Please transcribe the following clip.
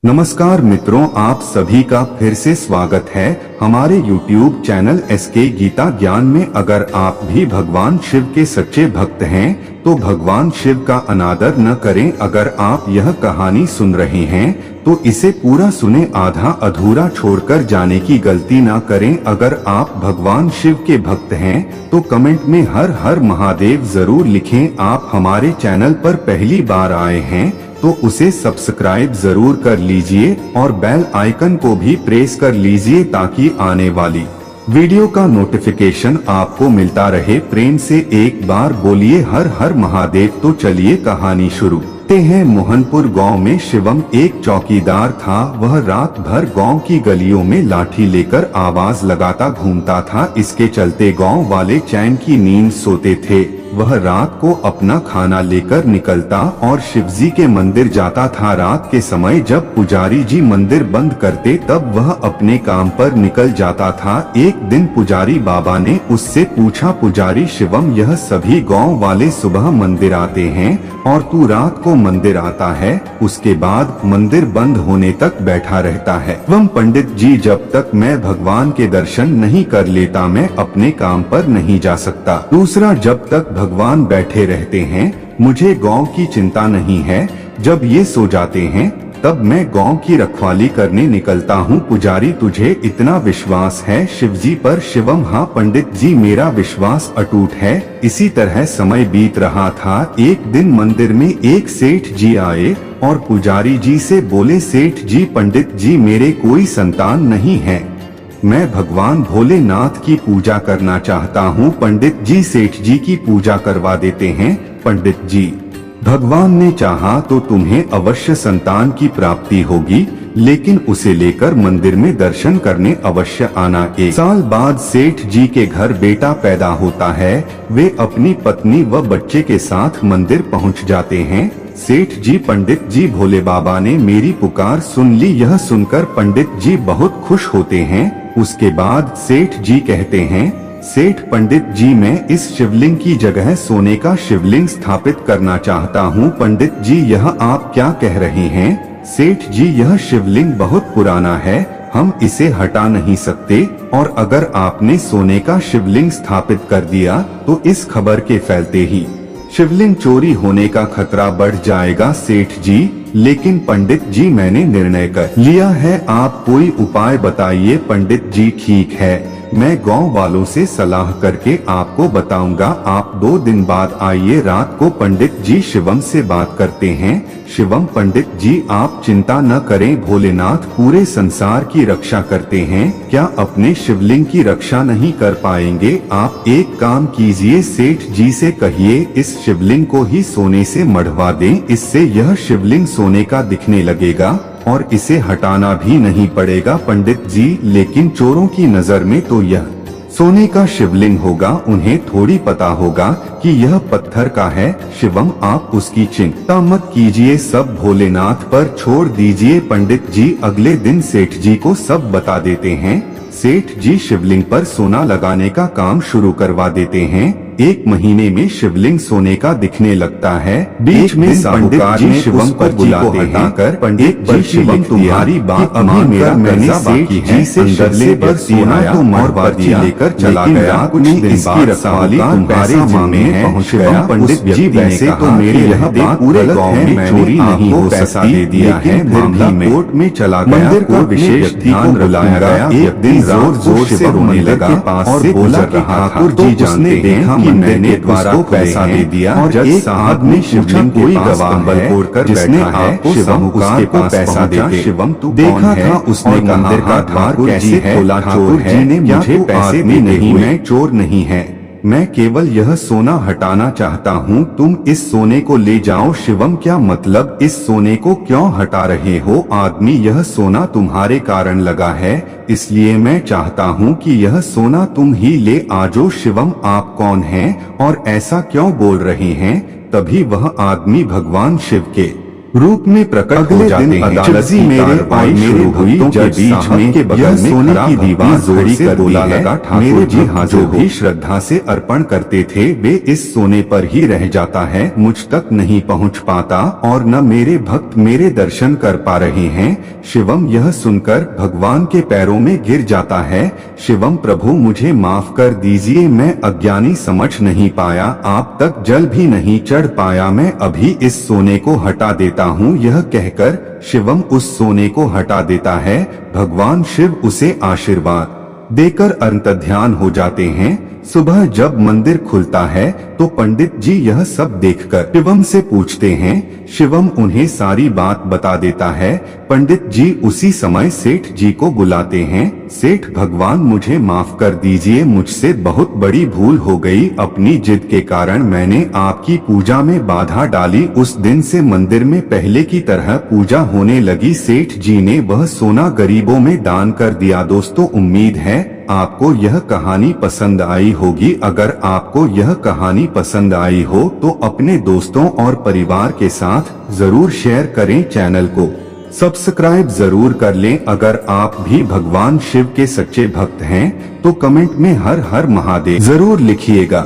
नमस्कार मित्रों, आप सभी का फिर से स्वागत है हमारे YouTube चैनल SK गीता ज्ञान में। अगर आप भी भगवान शिव के सच्चे भक्त हैं तो भगवान शिव का अनादर न करें। अगर आप यह कहानी सुन रहे हैं तो इसे पूरा सुने, आधा अधूरा छोड़कर जाने की गलती न करें। अगर आप भगवान शिव के भक्त हैं तो कमेंट में हर हर महादेव जरूर लिखें। आप हमारे चैनल पर पहली बार आए हैं तो उसे सब्सक्राइब जरूर कर लीजिए और बेल आइकन को भी प्रेस कर लीजिए ताकि आने वाली वीडियो का नोटिफिकेशन आपको मिलता रहे। प्रेम से एक बार बोलिए हर हर महादेव। तो चलिए कहानी शुरू करते हैं। मोहनपुर गांव में शिवम एक चौकीदार था। वह रात भर गांव की गलियों में लाठी लेकर आवाज लगाता घूमता था। इसके चलते गांव वाले चैन की नींद सोते थे। वह रात को अपना खाना लेकर निकलता और शिवजी के मंदिर जाता था। रात के समय जब पुजारी जी मंदिर बंद करते तब वह अपने काम पर निकल जाता था। एक दिन पुजारी बाबा ने उससे पूछा, पुजारी शिवम, यह सभी गांव वाले सुबह मंदिर आते हैं और तू रात को मंदिर आता है, उसके बाद मंदिर बंद होने तक बैठा रहता है। शिवम, पंडित जी, जब तक मैं भगवान के दर्शन नहीं कर लेता मैं अपने काम पर नहीं जा सकता। दूसरा, जब तक भगवान बैठे रहते हैं मुझे गांव की चिंता नहीं है। जब ये सो जाते हैं तब मैं गांव की रखवाली करने निकलता हूँ। पुजारी, तुझे इतना विश्वास है शिवजी पर? शिवम, हाँ पंडित जी, मेरा विश्वास अटूट है। इसी तरह समय बीत रहा था। एक दिन मंदिर में एक सेठ जी आए और पुजारी जी से बोले, सेठ जी, पंडित जी, मेरे कोई संतान नहीं है, मैं भगवान भोलेनाथ की पूजा करना चाहता हूँ। पंडित जी सेठ जी की पूजा करवा देते हैं। पंडित जी, भगवान ने चाहा तो तुम्हें अवश्य संतान की प्राप्ति होगी, लेकिन उसे लेकर मंदिर में दर्शन करने अवश्य आना। 1 साल बाद सेठ जी के घर बेटा पैदा होता है। वे अपनी पत्नी व बच्चे के साथ मंदिर पहुँच जाते हैं। सेठ जी, पंडित जी, भोले बाबा ने मेरी पुकार सुन ली। यह सुनकर पंडित जी बहुत खुश होते हैं। उसके बाद सेठ जी कहते हैं, सेठ पंडित जी, मैं इस शिवलिंग की जगह सोने का शिवलिंग स्थापित करना चाहता हूँ। पंडित जी, यह आप क्या कह रहे हैं? सेठ जी, यह शिवलिंग बहुत पुराना है, हम इसे हटा नहीं सकते, और अगर आपने सोने का शिवलिंग स्थापित कर दिया तो इस खबर के फैलते ही शिवलिंग चोरी होने का खतरा बढ़ जाएगा। सेठ जी, लेकिन पंडित जी, मैंने निर्णय कर लिया है, आप कोई उपाय बताइए। पंडित जी, ठीक है, मैं गांव वालों से सलाह करके आपको बताऊंगा। आप 2 दिन बाद आइए। रात को पंडित जी शिवम से बात करते हैं। शिवम, पंडित जी, आप चिंता न करें, भोलेनाथ पूरे संसार की रक्षा करते हैं, क्या अपने शिवलिंग की रक्षा नहीं कर पाएंगे? आप एक काम कीजिए, सेठ जी से कहिए इस शिवलिंग को ही सोने से मढ़वा दें, इससे यह शिवलिंग सोने का दिखने लगेगा और इसे हटाना भी नहीं पड़ेगा। पंडित जी, लेकिन चोरों की नजर में तो यह सोने का शिवलिंग होगा, उन्हें थोड़ी पता होगा कि यह पत्थर का है। शिवम, आप उसकी चिंता मत कीजिए, सब भोलेनाथ पर छोड़ दीजिए। पंडित जी अगले दिन सेठ जी को सब बता देते हैं। सेठ जी शिवलिंग पर सोना लगाने का काम शुरू करवा देते हैं। 1 महीने में शिवलिंग सोने का दिखने लगता है। बीच में पंडित जी शिवम को बुलाते हैं। पंडित जी, शिवम, तुम्हारी बात मानकर मैंने सेठ जी से अंदरले पर सोना तो मरवा दिया, लेकर चला गया। कुछ दिन बाद रखवाली तुम्हारे मांगने पहुँच गया। पंडित जी, वैसे तो मेरी यह बात पूरे गाँव में चोरी नहीं हो सकती, लेकिन मामला कोर्ट में चला गया। मंदिर का विशेष ध्यान बुलाया गया। एक दिन जोर जोर से रोने लगा और बोला रहा ठाकुर जी, जानते हैं मैंने द्वारा पैसा दे दिया और जज साहब ने शिवलिंग कोई गवाह है जिसने आपको साहूकार को पैसा दे। शिवम, तू देखा था? उसने मंदिर का द्वार कैसे खोला? चोर जी ने मुझे पैसे भी नहीं, मैं चोर नहीं है, मैं केवल यह सोना हटाना चाहता हूँ, तुम इस सोने को ले जाओ। शिवम, क्या मतलब? इस सोने को क्यों हटा रहे हो? आदमी, यह सोना तुम्हारे कारण लगा है, इसलिए मैं चाहता हूँ कि यह सोना तुम ही ले आजो। शिवम, आप कौन हैं और ऐसा क्यों बोल रहे हैं? तभी वह आदमी भगवान शिव के रूप में प्रकट हो जाते हैं। अदालत की कार्रवाई शुरू हुई के बीच में के बगल में सोने की दीवार जोड़ी कर बोला लगा, ठाकुर जी हाँ जो भी श्रद्धा से अर्पण करते थे वे इस सोने पर ही रह जाता है, मुझ तक नहीं पहुंच पाता और न मेरे भक्त मेरे दर्शन कर पा रहे हैं। शिवम यह सुनकर भगवान के पैरों में गिर जाता है। शिवम प्रभु मुझे माफ कर दीजिए, मैं अज्ञानी समझ नहीं पाया, आप तक जल भी नहीं चढ़ पाया, मैं अभी इस सोने को हटा देता हूँ। यह कहकर शिवम उस सोने को हटा देता है। भगवान शिव उसे आशीर्वाद देकर अंतर्ध्यान हो जाते हैं। सुबह जब मंदिर खुलता है तो पंडित जी यह सब देखकर शिवम से पूछते हैं। शिवम उन्हें सारी बात बता देता है। पंडित जी उसी समय सेठ जी को बुलाते हैं। सेठ भगवान मुझे माफ कर दीजिए, मुझसे बहुत बड़ी भूल हो गई, अपनी जिद के कारण मैंने आपकी पूजा में बाधा डाली। उस दिन से मंदिर में पहले की तरह पूजा होने लगी। सेठ जी ने वह सोना गरीबों में दान कर दिया। दोस्तों उम्मीद है आपको यह कहानी पसंद आई होगी। अगर आपको यह कहानी पसंद आई हो तो अपने दोस्तों और परिवार के साथ जरूर शेयर करें। चैनल को सब्सक्राइब जरूर कर लें। अगर आप भी भगवान शिव के सच्चे भक्त हैं तो कमेंट में हर हर महादेव जरूर लिखिएगा।